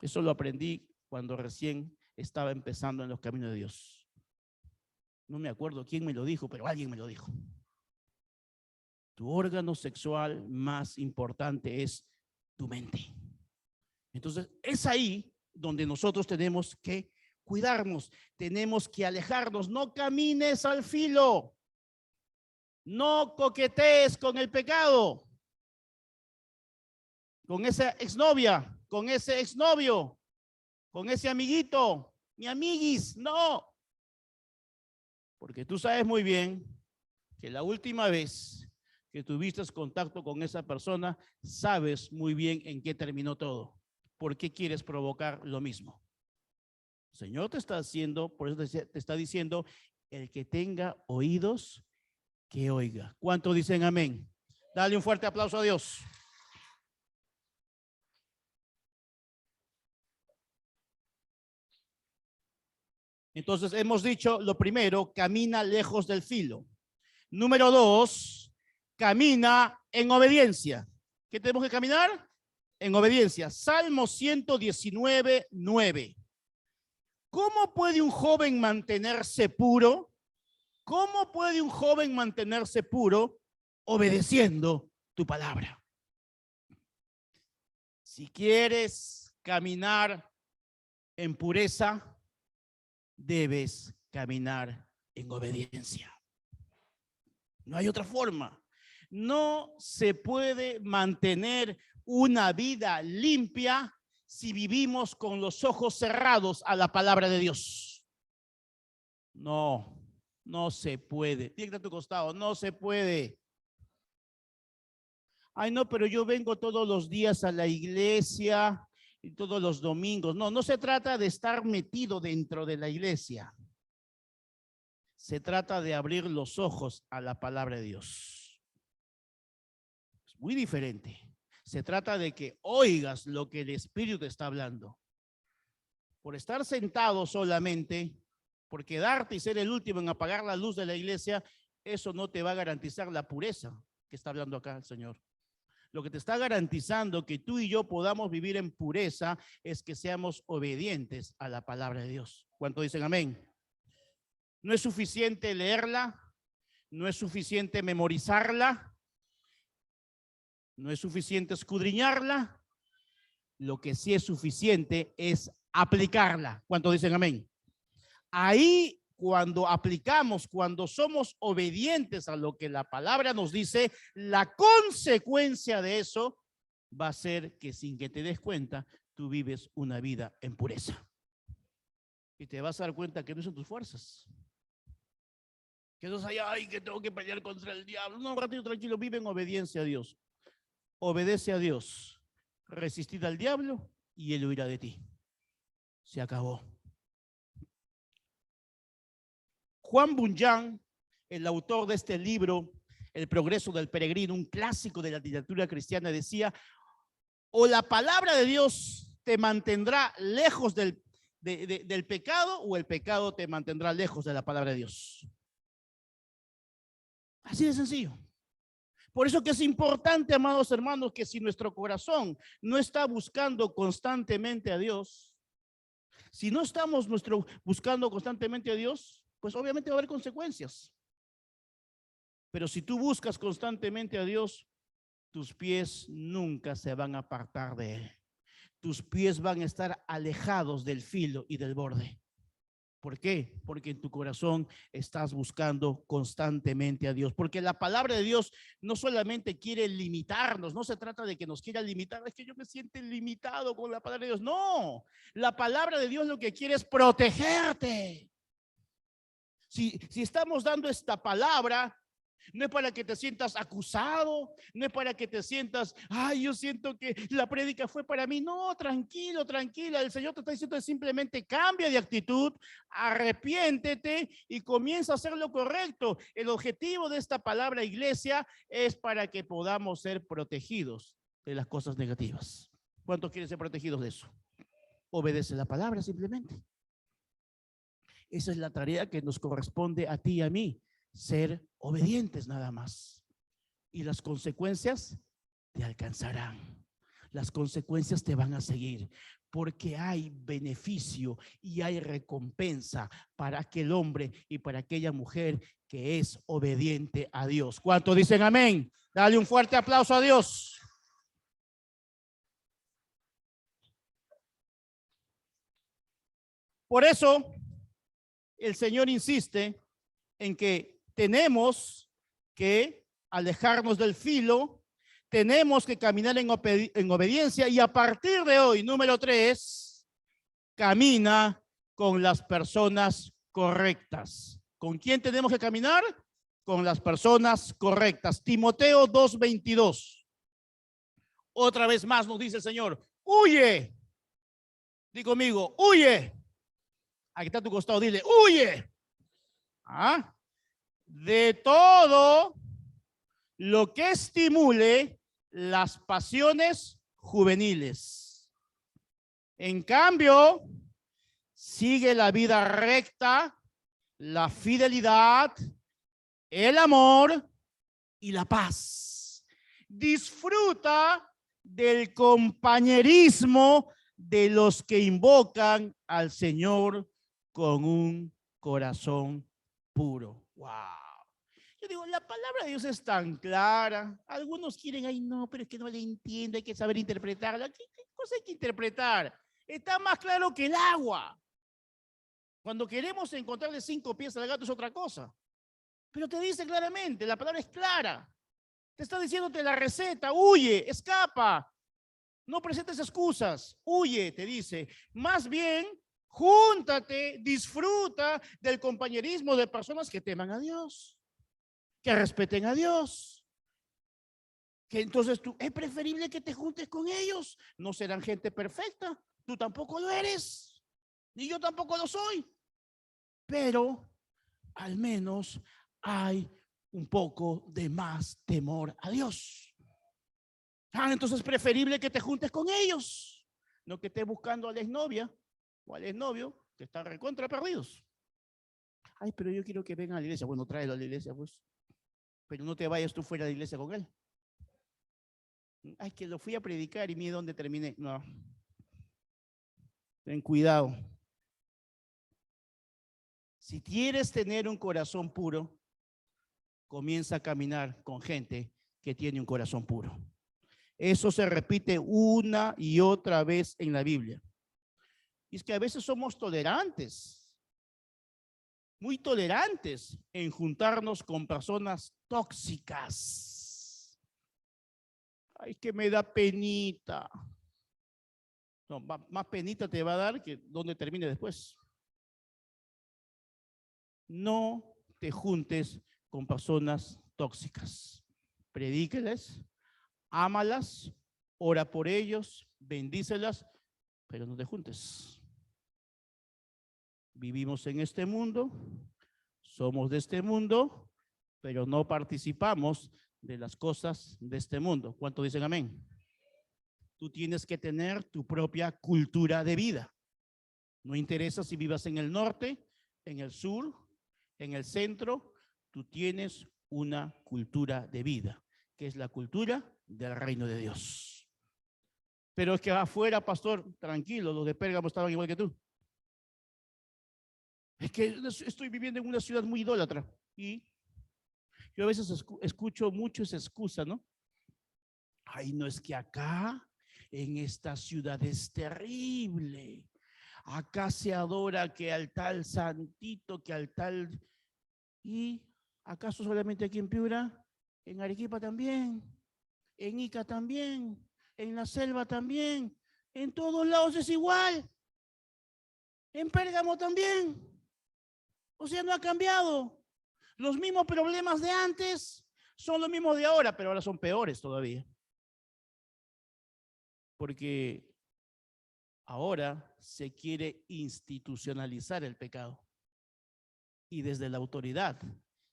Eso lo aprendí cuando recién estaba empezando en los caminos de Dios. No me acuerdo quién me lo dijo, pero alguien me lo dijo. Tu órgano sexual más importante es tu mente. Entonces, es ahí donde nosotros tenemos que cuidarnos, tenemos que alejarnos. No camines al filo, no coquetees con el pecado, con esa exnovia, con ese exnovio, con ese amiguito, mi amiguis, no. Porque tú sabes muy bien que la última vez que tuviste contacto con esa persona, sabes muy bien en qué terminó todo. ¿Por qué quieres provocar lo mismo? El Señor te está haciendo, por eso te está diciendo, el que tenga oídos, que oiga. ¿Cuánto dicen amén? Dale un fuerte aplauso a Dios. Entonces hemos dicho, lo primero, camina lejos del filo. Número 2, camina en obediencia. ¿Qué tenemos que caminar? En obediencia. Salmo 119, 9. ¿Cómo puede un joven mantenerse puro? ¿Cómo puede un joven mantenerse puro? Obedeciendo tu palabra. Si quieres caminar en pureza, debes caminar en obediencia. No hay otra forma. No se puede mantener una vida limpia si vivimos con los ojos cerrados a la palabra de Dios. No, no se puede. Dígale a tu costado, no se puede. Ay, no, pero yo vengo todos los días a la iglesia y todos los domingos. No, no se trata de estar metido dentro de la iglesia. Se trata de abrir los ojos a la palabra de Dios. Es muy diferente. Se trata de que oigas lo que el Espíritu te está hablando. Por estar sentado solamente, por quedarte y ser el último en apagar la luz de la iglesia, eso no te va a garantizar la pureza que está hablando acá el Señor. Lo que te está garantizando que tú y yo podamos vivir en pureza es que seamos obedientes a la palabra de Dios. ¿Cuánto dicen amén? No es suficiente leerla, no es suficiente memorizarla, no es suficiente escudriñarla. Lo que sí es suficiente es aplicarla. ¿Cuánto dicen amén? Ahí, cuando aplicamos, cuando somos obedientes a lo que la palabra nos dice, la consecuencia de eso va a ser que sin que te des cuenta, tú vives una vida en pureza. Y te vas a dar cuenta que no son tus fuerzas. Que no es allá, ay, que tengo que pelear contra el diablo. No, un ratito tranquilo, vive en obediencia a Dios. Obedece a Dios. Resistid al diablo y él huirá de ti. Se acabó. Juan Bunyan, el autor de este libro, El progreso del peregrino, un clásico de la literatura cristiana, decía, o la palabra de Dios te mantendrá lejos del pecado, o el pecado te mantendrá lejos de la palabra de Dios. Así de sencillo. Por eso que es importante, amados hermanos, que si nuestro corazón no está buscando constantemente a Dios, si no estamos buscando constantemente a Dios, pues obviamente va a haber consecuencias. Pero si tú buscas constantemente a Dios, tus pies nunca se van a apartar de Él. Tus pies van a estar alejados del filo y del borde. ¿Por qué? Porque en tu corazón estás buscando constantemente a Dios. Porque la palabra de Dios no solamente quiere limitarnos, no se trata de que nos quiera limitar, es que yo me siento limitado con la palabra de Dios. No, la palabra de Dios lo que quiere es protegerte. Si estamos dando esta palabra, no es para que te sientas acusado, no es para que te sientas, ay, yo siento que la prédica fue para mí. No, tranquilo, tranquila. El Señor te está diciendo simplemente cambia de actitud, arrepiéntete y comienza a hacer lo correcto. El objetivo de esta palabra, iglesia, es para que podamos ser protegidos de las cosas negativas. ¿Cuántos quieren ser protegidos de eso? Obedece la palabra simplemente. Esa es la tarea que nos corresponde a ti y a mí. Ser obedientes nada más. Y las consecuencias te alcanzarán. Las consecuencias te van a seguir. Porque hay beneficio y hay recompensa para aquel hombre y para aquella mujer que es obediente a Dios. ¿Cuántos dicen amén? Dale un fuerte aplauso a Dios. Por eso, el Señor insiste en que tenemos que alejarnos del filo, tenemos que caminar en obediencia y a partir de hoy, número 3, camina con las personas correctas. ¿Con quién tenemos que caminar? Con las personas correctas. Timoteo 2:22. Otra vez más nos dice el Señor, huye. Di conmigo, huye. Aquí está a tu costado, dile, huye. ¿Ah? De todo lo que estimule las pasiones juveniles. En cambio, sigue la vida recta, la fidelidad, el amor y la paz. Disfruta del compañerismo de los que invocan al Señor con un corazón puro. Wow. Yo digo, la palabra de Dios es tan clara. Algunos quieren, ay no, pero es que no le entiendo, hay que saber interpretarla. ¿Qué cosa hay que interpretar? Está más claro que el agua. Cuando queremos encontrarle 5 pies al gato es otra cosa. Pero te dice claramente, la palabra es clara. Te está diciéndote la receta, huye, escapa. No presentes excusas, huye, te dice. Más bien, júntate, disfruta del compañerismo de personas que teman a Dios, que respeten a Dios. Que entonces es preferible que te juntes con ellos. No serán gente perfecta, tú tampoco lo eres, ni yo tampoco lo soy. Pero al menos hay un poco de más temor a Dios. Entonces es preferible que te juntes con ellos, no que estés buscando a la exnovia o al exnovio que están recontra perdidos. Ay, pero yo quiero que vengan a la iglesia. Bueno, tráelo a la iglesia, pues. Pero no te vayas tú fuera de la iglesia con él. Ay, que lo fui a predicar y mire dónde terminé. No. Ten cuidado. Si quieres tener un corazón puro, comienza a caminar con gente que tiene un corazón puro. Eso se repite una y otra vez en la Biblia. Y es que a veces somos tolerantes, muy tolerantes en juntarnos con personas tóxicas. Ay, que me da penita. No, más penita te va a dar que donde termine después. No te juntes con personas tóxicas. Predíqueles, ámalas, ora por ellos, bendícelas, pero no te juntes. Vivimos en este mundo, somos de este mundo, pero no participamos de las cosas de este mundo. ¿Cuánto dicen amén? Tú tienes que tener tu propia cultura de vida. No interesa si vivas en el norte, en el sur, en el centro, tú tienes una cultura de vida, que es la cultura del reino de Dios. Pero es que afuera, pastor, tranquilo, los de Pérgamo estaban igual que tú. Es que estoy viviendo en una ciudad muy idólatra. Y yo a veces escucho mucho esa excusa, ¿no? Ay, no, es que acá, en esta ciudad es terrible. Acá se adora que al tal santito, que al tal... ¿Y acaso solamente aquí en Piura? En Arequipa también, en Ica también, en la selva también, en todos lados es igual. En Pérgamo también. O sea, no ha cambiado. Los mismos problemas de antes son los mismos de ahora, pero ahora son peores todavía. Porque ahora se quiere institucionalizar el pecado. Y desde la autoridad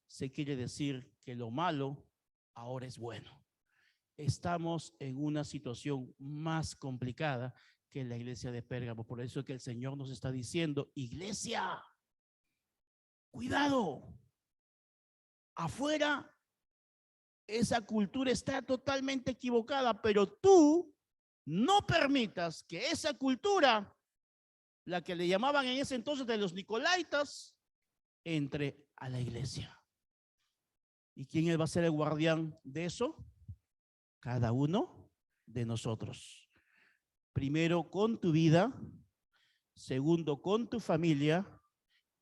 se quiere decir que lo malo ahora es bueno. Estamos en una situación más complicada que la iglesia de Pérgamo. Por eso es que el Señor nos está diciendo, iglesia, cuidado. Afuera esa cultura está totalmente equivocada, pero tú no permitas que esa cultura, la que le llamaban en ese entonces de los Nicolaitas, entre a la iglesia. ¿Y quién va a ser el guardián de eso? Cada uno de nosotros. Primero con tu vida, segundo con tu familia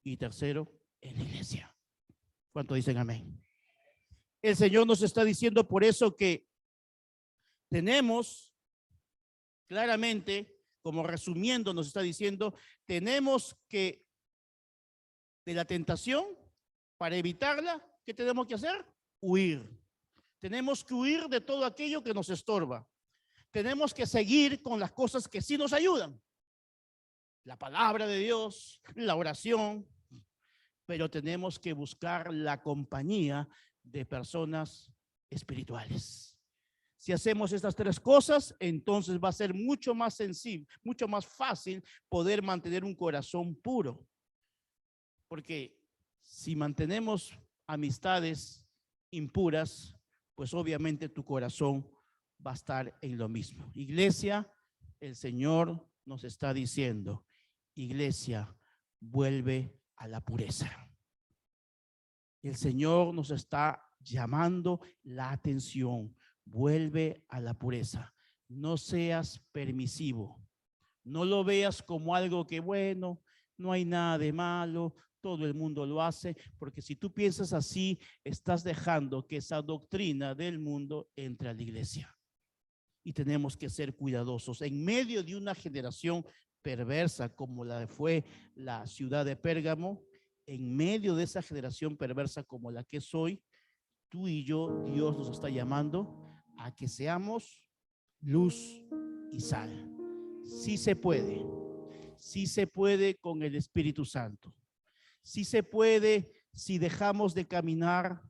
y tercero en la iglesia. ¿Cuánto dicen amén? El Señor nos está diciendo por eso que tenemos claramente, como resumiendo, nos está diciendo, tenemos que de la tentación, para evitarla, ¿qué tenemos que hacer? Huir. Tenemos que huir de todo aquello que nos estorba. Tenemos que seguir con las cosas que sí nos ayudan. La palabra de Dios, la oración, pero tenemos que buscar la compañía de personas espirituales. Si hacemos estas tres cosas, entonces va a ser mucho más sencillo, mucho más fácil poder mantener un corazón puro. Porque si mantenemos amistades impuras, pues obviamente tu corazón va a estar en lo mismo. Iglesia, el Señor nos está diciendo, iglesia, vuelve a la pureza. El Señor nos está llamando la atención, vuelve a la pureza. No seas permisivo, no lo veas como algo que bueno, no hay nada de malo, todo el mundo lo hace, porque si tú piensas así, estás dejando que esa doctrina del mundo entre a la iglesia. Y tenemos que ser cuidadosos. En medio de una generación perversa como la fue la ciudad de Pérgamo, en medio de esa generación perversa como la que soy, tú y yo, Dios nos está llamando a que seamos luz y sal. Sí se puede con el Espíritu Santo. Sí se puede si dejamos de caminar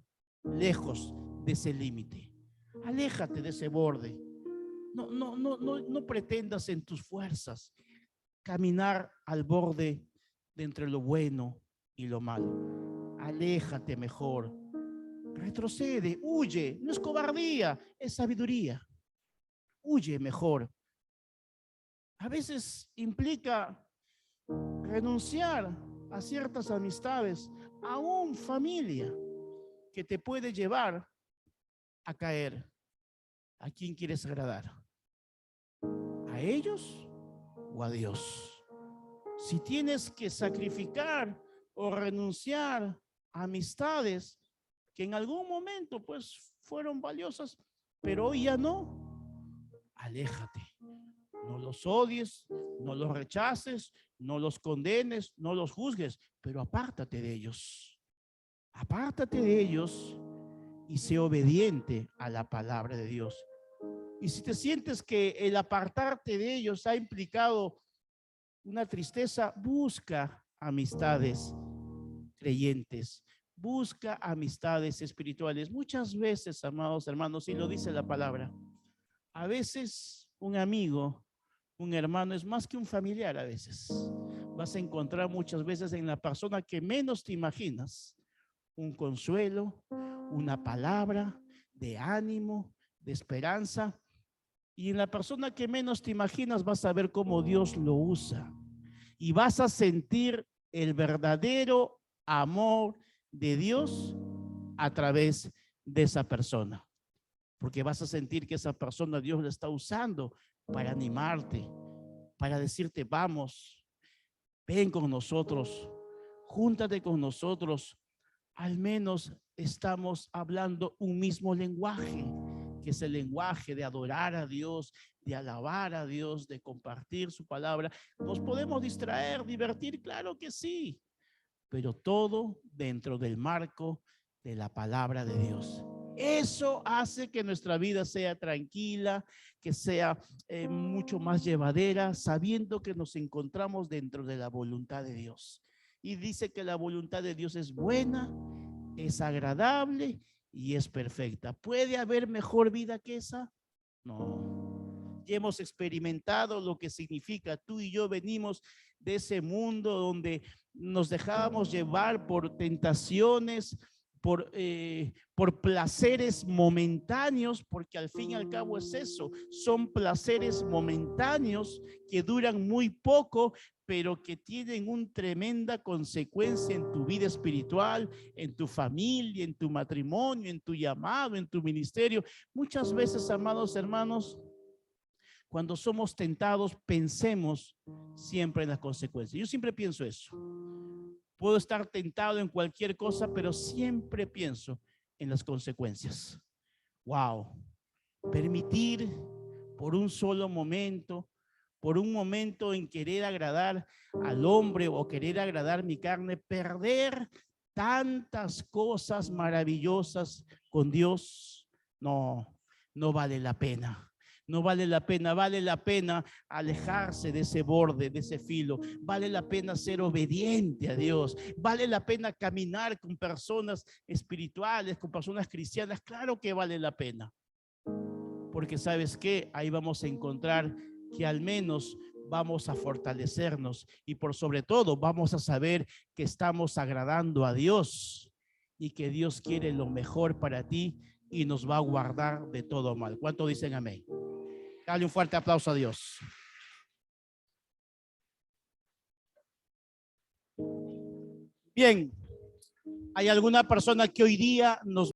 lejos de ese límite. Aléjate de ese borde. No pretendas en tus fuerzas caminar al borde de entre lo bueno y lo malo. Aléjate mejor. Retrocede, huye. No es cobardía, es sabiduría. Huye mejor. A veces implica renunciar a ciertas amistades, aún familia, que te puede llevar a caer. ¿A quién quieres agradar? ¿A ellos o a Dios? Si tienes que sacrificar o renunciar a amistades que en algún momento pues fueron valiosas, pero hoy ya no, aléjate. No los odies, no los rechaces, no los condenes, no los juzgues, pero apártate de ellos. Apártate de ellos y sé obediente a la palabra de Dios. Y si te sientes que el apartarte de ellos ha implicado una tristeza, busca amistades creyentes, busca amistades espirituales. Muchas veces, amados hermanos, y lo dice la palabra, a veces un amigo, un hermano es más que un familiar. A veces vas a encontrar muchas veces en la persona que menos te imaginas un consuelo, una palabra de ánimo, de esperanza. Y en la persona que menos te imaginas vas a ver cómo Dios lo usa. Y vas a sentir el verdadero amor de Dios a través de esa persona. Porque vas a sentir que esa persona Dios la está usando para animarte, para decirte, vamos, ven con nosotros, júntate con nosotros. Al menos estamos hablando un mismo lenguaje, que es el lenguaje de adorar a Dios, de alabar a Dios, de compartir su palabra. Nos podemos distraer, divertir, claro que sí, pero todo dentro del marco de la palabra de Dios. Eso hace que nuestra vida sea tranquila, que sea mucho más llevadera, sabiendo que nos encontramos dentro de la voluntad de Dios. Y dice que la voluntad de Dios es buena, es agradable y es perfecta. ¿Puede haber mejor vida que esa? No. Ya hemos experimentado lo que significa. Tú y yo venimos de ese mundo donde nos dejábamos llevar por tentaciones, por placeres momentáneos, porque al fin y al cabo es eso, son placeres momentáneos que duran muy poco, pero que tienen una tremenda consecuencia en tu vida espiritual, en tu familia, en tu matrimonio, en tu llamado, en tu ministerio. Muchas veces, amados hermanos, cuando somos tentados, pensemos siempre en las consecuencias. Yo siempre pienso eso. Puedo estar tentado en cualquier cosa, pero siempre pienso en las consecuencias. Wow. Permitir por un solo momento, por un momento en querer agradar al hombre o querer agradar mi carne, perder tantas cosas maravillosas con Dios, no, no vale la pena. No vale la pena, vale la pena alejarse de ese borde, de ese filo. Vale la pena ser obediente a Dios. Vale la pena caminar con personas espirituales, con personas cristianas. Claro que vale la pena. Porque ¿sabes qué? Ahí vamos a encontrar que al menos vamos a fortalecernos y por sobre todo vamos a saber que estamos agradando a Dios y que Dios quiere lo mejor para ti y nos va a guardar de todo mal. ¿Cuánto dicen amén? Dale un fuerte aplauso a Dios. Bien, ¿hay alguna persona que hoy día nos